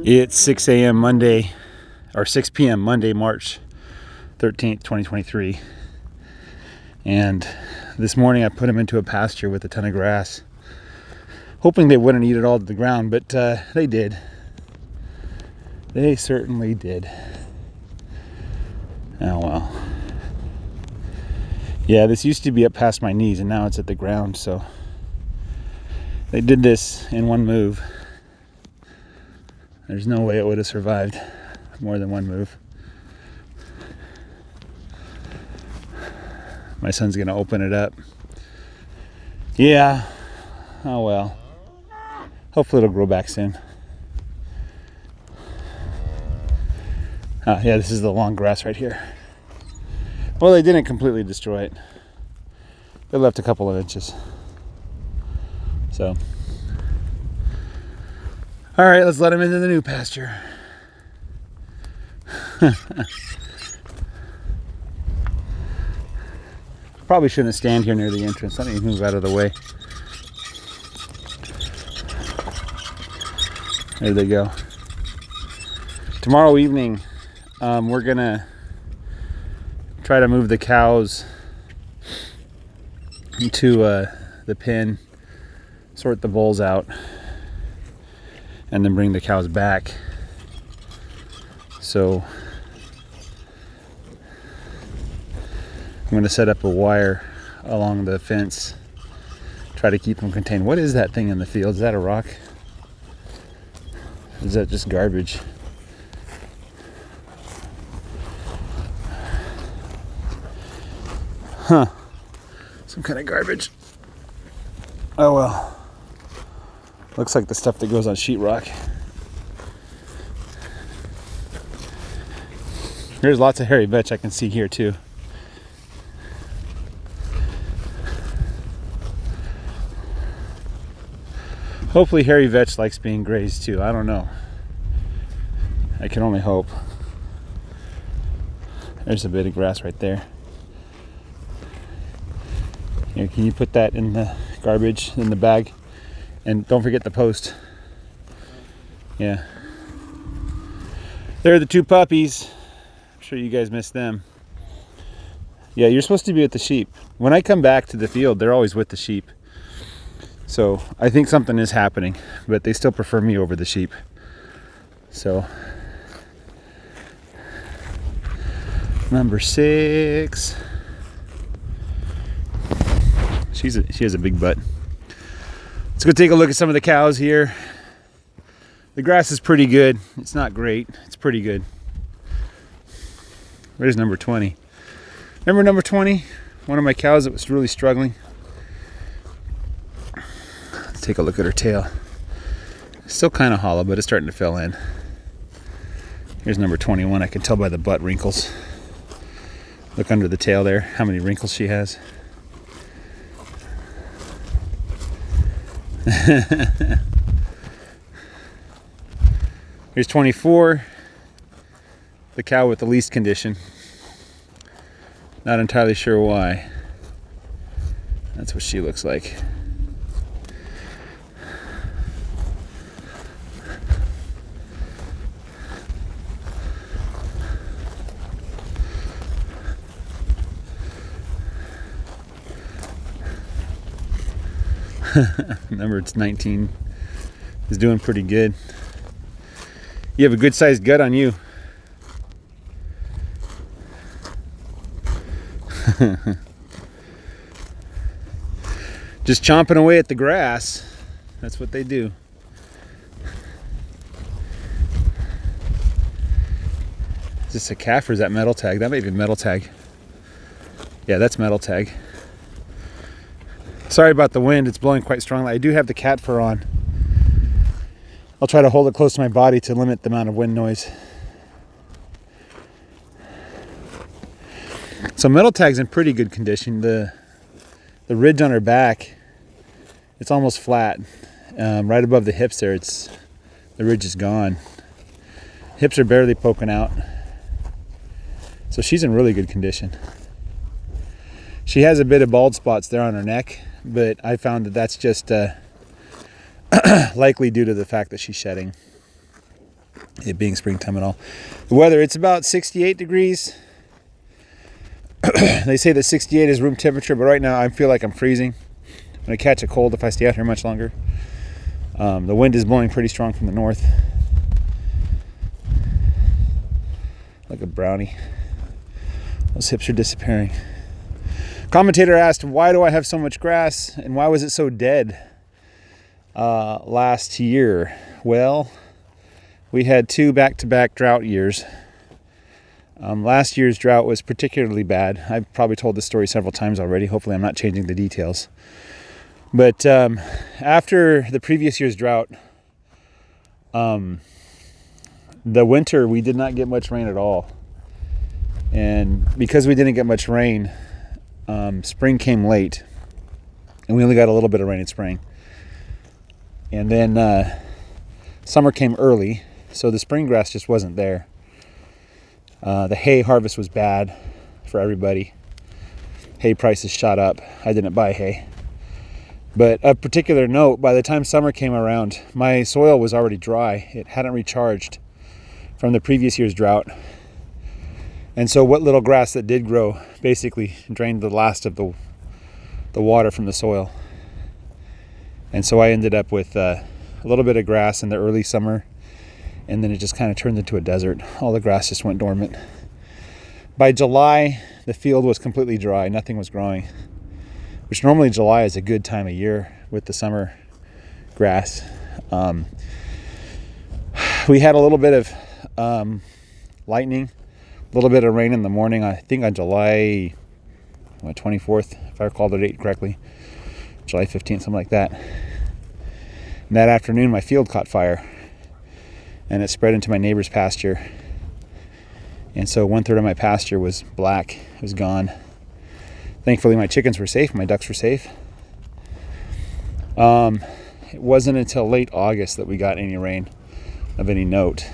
It's 6 a.m. Monday, or 6 p.m. Monday, March 13th, 2023. And this morning I put them into a pasture with a ton of grass, hoping they wouldn't eat it all to the ground, but they did. They certainly did. Oh well. Yeah, this used to be up past my knees and now it's at the ground, so they did this in one move. There's no way it would have survived more than one move. My son's gonna open it up. Yeah, oh well. Hopefully it'll grow back soon. Yeah, this is the long grass right here. Well, they didn't completely destroy it. They left a couple of inches. So, all right, let's let them into the new pasture. Probably shouldn't stand here near the entrance. Let me move out of the way. There they go. Tomorrow evening, we're gonna try to move the cows into the pen, sort the bulls out, and then bring the cows back. So I'm going to set up a wire along the fence, try to keep them contained. What is that thing in the field? Is that a rock? Is that just garbage? Huh. Some kind of garbage. Oh well. Looks like the stuff that goes on sheetrock. There's lots of hairy vetch I can see here too. Hopefully hairy vetch likes being grazed too. I don't know. I can only hope. There's a bit of grass right there. Here, can you put that in the garbage, in the bag? And don't forget the post. Yeah. There are the two puppies. I'm sure you guys missed them. Yeah, you're supposed to be with the sheep. When I come back to the field, they're always with the sheep. So I think something is happening, but they still prefer me over the sheep. So, number 6. She has a big butt. Let's go take a look at some of the cows here. The grass is pretty good. It's not great. It's pretty good. There's number 20. Remember number 20? One of my cows that was really struggling. Let's take a look at her tail. Still kind of hollow, but it's starting to fill in. Here's number 21. I can tell by the butt wrinkles. Look under the tail there, how many wrinkles she has. Here's 24, the cow with the least condition. Not entirely sure why. That's what she looks like. Number 19 is doing pretty good. You have a good sized gut on you. Just chomping away at the grass. That's what they do. Is this a calf or is that metal tag? That may be metal tag. Yeah, that's metal tag. Sorry about the wind, it's blowing quite strongly. I do have the cat fur on. I'll try to hold it close to my body to limit the amount of wind noise. So metal tag's in pretty good condition. The ridge on her back, it's almost flat. Right above the hips there, the ridge is gone. Hips are barely poking out. So she's in really good condition. She has a bit of bald spots there on her neck, but I found that that's just likely due to the fact that she's shedding. it being springtime and all. The weather, it's about 68 degrees. They say that 68 is room temperature, but right now I feel like I'm freezing. I'm going to catch a cold if I stay out here much longer. The wind is blowing pretty strong from the north. Like a brownie. Those hips are disappearing. Commentator asked, why do I have so much grass and why was it so dead last year? Well, we had 2 back-to-back drought years. Last year's drought was particularly bad. I've probably told this story several times already. Hopefully I'm not changing the details. But after the previous year's drought, the winter, we did not get much rain at all. And because we didn't get much rain, spring came late. And we only got a little bit of rain in spring. And then summer came early, so the spring grass just wasn't there. The hay harvest was bad for everybody. Hay prices shot up. I didn't buy hay. But of particular note, by the time summer came around, my soil was already dry. It hadn't recharged from the previous year's drought. And so what little grass that did grow basically drained the last of the water from the soil. And so I ended up with a little bit of grass in the early summer, and then it just kind of turned into a desert. All the grass just went dormant. By July, the field was completely dry. Nothing was growing, which normally July is a good time of year with the summer grass. We had a little bit of lightning, a little bit of rain in the morning, I think on July 24th, if I recall the date correctly, July 15th, something like that. And that afternoon, my field caught fire, and it spread into my neighbor's pasture. And so 1/3 of my pasture was black. It was gone. Thankfully, my chickens were safe. My ducks were safe. It wasn't until late August that we got any rain of any note.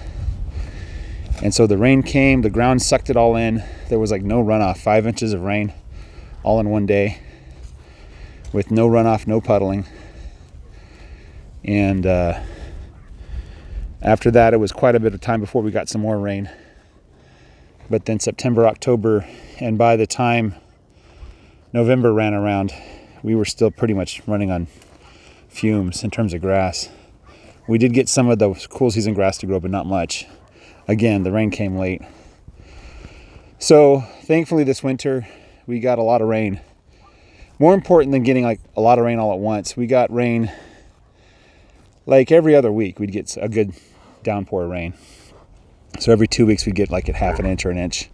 And so the rain came, the ground sucked it all in. There was like no runoff, 5 inches of rain all in one day with no runoff, no puddling. And after that, it was quite a bit of time before we got some more rain. But then September, October, and by the time November ran around, we were still pretty much running on fumes in terms of grass. We did get some of the cool season grass to grow, but not much. Again, the rain came late. So thankfully this winter, we got a lot of rain. More important than getting like a lot of rain all at once, we got rain like every other week. We'd get a good downpour of rain. So every 2 weeks we'd get like a half an inch or an inch.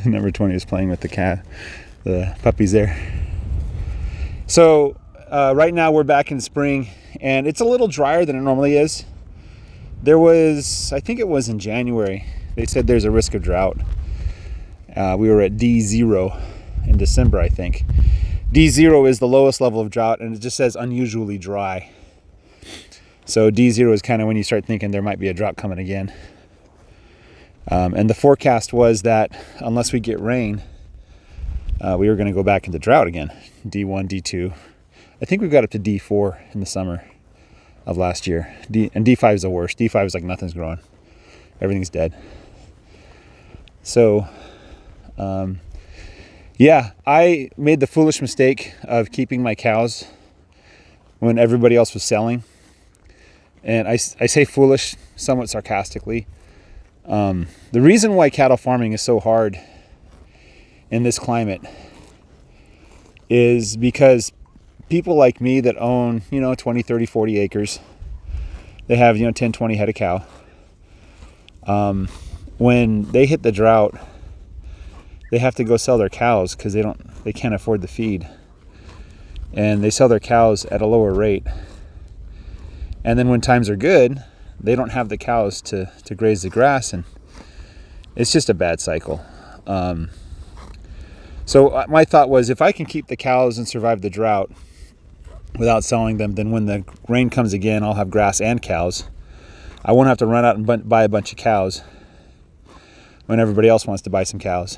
Number 20 is playing with the puppies there. So right now we're back in spring, and it's a little drier than it normally is. There was, I think it was in January, they said there's a risk of drought. We were at D0 in December, I think. D0 is the lowest level of drought, and it just says unusually dry. So D0 is kind of when you start thinking there might be a drought coming again. And the forecast was that unless we get rain, we were going to go back into drought again. D1, D2. I think we got up to D4 in the summer of last year. And D5 is the worst. D5 is like nothing's growing. Everything's dead. So, yeah, I made the foolish mistake of keeping my cows when everybody else was selling. And I say foolish somewhat sarcastically. The reason why cattle farming is so hard in this climate is because people like me that own, 20, 30, 40 acres, they have, 10, 20 head of cow. When they hit the drought, they have to go sell their cows because they can't afford the feed. And they sell their cows at a lower rate. And then when times are good, they don't have the cows to graze the grass, and it's just a bad cycle. So my thought was, if I can keep the cows and survive the drought without selling them, then when the rain comes again, I'll have grass and cows. I won't have to run out and buy a bunch of cows when everybody else wants to buy some cows.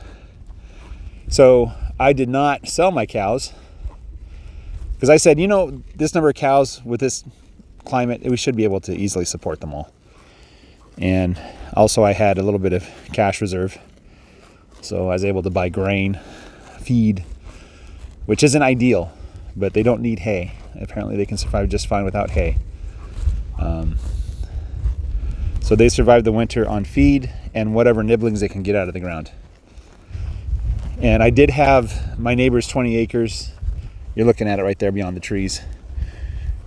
So I did not sell my cows because I said, this number of cows with this climate, we should be able to easily support them all. And also I had a little bit of cash reserve, so I was able to buy grain, feed, which isn't ideal, but they don't need hay. Apparently they can survive just fine without hay. So they survived the winter on feed and whatever nibblings they can get out of the ground. And I did have my neighbor's 20 acres. You're looking at it right there beyond the trees.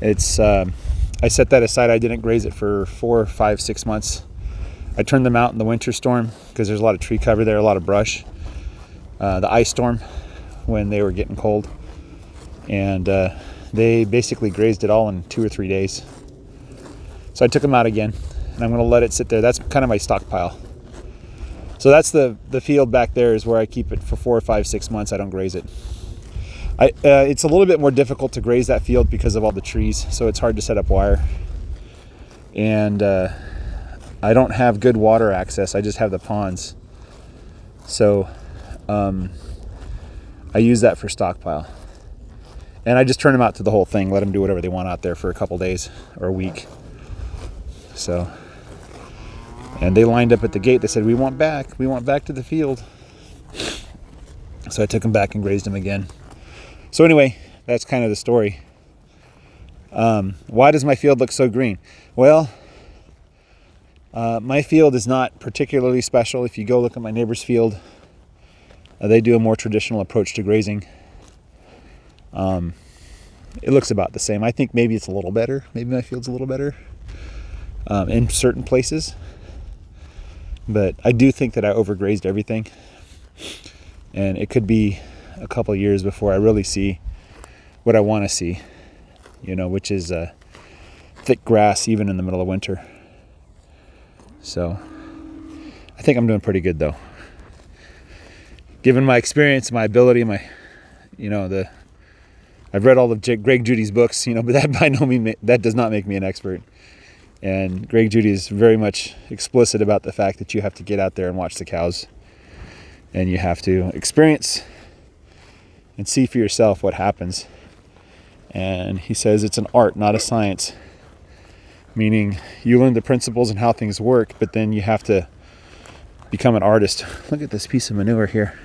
It's I set that aside. I didn't graze it for 4, 5, 6 months. I turned them out in the winter storm because there's a lot of tree cover there, a lot of brush. The ice storm when they were getting cold. And they basically grazed it all in 2 or 3 days. So I took them out again, and I'm going to let it sit there. That's kind of my stockpile. So that's the field back there is where I keep it for 4, 5, 6 months. I don't graze it. It's a little bit more difficult to graze that field because of all the trees, so it's hard to set up wire. And I don't have good water access. I just have the ponds. So I use that for stockpile. And I just turn them out to the whole thing, let them do whatever they want out there for a couple days or a week. So, and they lined up at the gate. They said, we want back to the field. So I took them back and grazed them again. So anyway, that's kind of the story. Why does my field look so green? Well, my field is not particularly special. If you go look at my neighbor's field, they do a more traditional approach to grazing. It looks about the same. I think maybe it's a little better. Maybe my field's a little better in certain places. But I do think that I overgrazed everything. And it could be a couple of years before I really see what I want to see, which is thick grass even in the middle of winter. So I think I'm doing pretty good though. Given my experience, my ability, I've read all of Greg Judy's books, but that by no means, that does not make me an expert. And Greg Judy is very much explicit about the fact that you have to get out there and watch the cows. And you have to experience and see for yourself what happens. And he says it's an art, not a science. Meaning you learn the principles and how things work, but then you have to become an artist. Look at this piece of manure here.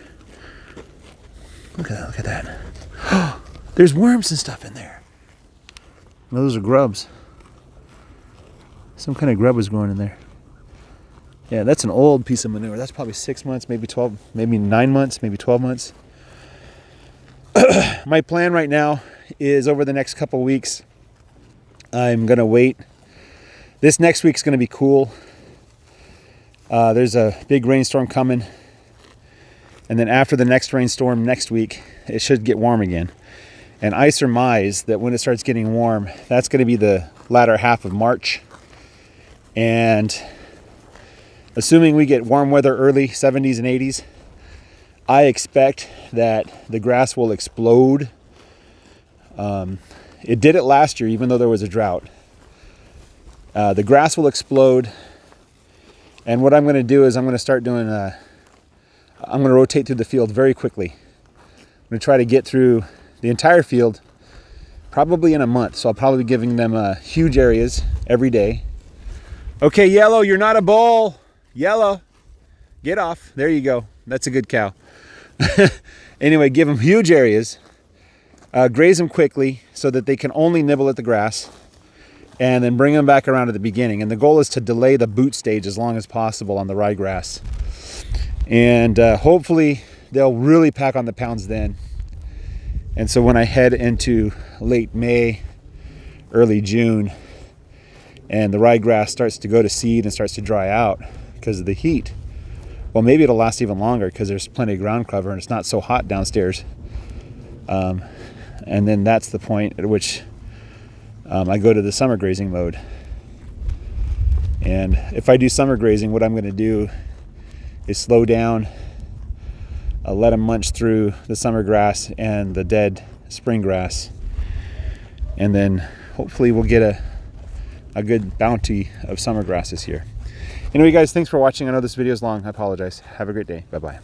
Look at that. There's worms and stuff in there. Those are grubs. Some kind of grub was growing in there. Yeah, that's an old piece of manure. That's probably 6 months, maybe 12, maybe 9 months, maybe 12 months. My plan right now is over the next couple weeks, I'm going to wait. This next week's going to be cool. There's a big rainstorm coming. And then after the next rainstorm next week, it should get warm again. And I surmise that when it starts getting warm, that's going to be the latter half of March. And assuming we get warm weather early, 70s and 80s, I expect that the grass will explode. It did it last year, even though there was a drought. The grass will explode. And what I'm going to do is I'm going to start doing, I'm going to rotate through the field very quickly. I'm going to try to get through the entire field probably in a month. So I'll probably be giving them huge areas every day. Okay, Yellow, you're not a bull. Yellow, get off. There you go. That's a good cow. Anyway, give them huge areas. Graze them quickly so that they can only nibble at the grass. And then bring them back around to the beginning. And the goal is to delay the boot stage as long as possible on the ryegrass. And hopefully they'll really pack on the pounds then. And so when I head into late May, early June, and the ryegrass starts to go to seed and starts to dry out because of the heat, well, maybe it'll last even longer because there's plenty of ground cover and it's not so hot downstairs. And then that's the point at which I go to the summer grazing mode. And if I do summer grazing, what I'm going to do is slow down, let them munch through the summer grass and the dead spring grass. And then hopefully we'll get a good bounty of summer grass this year. Anyway, guys, thanks for watching. I know this video is long. I apologize. Have a great day. Bye-bye.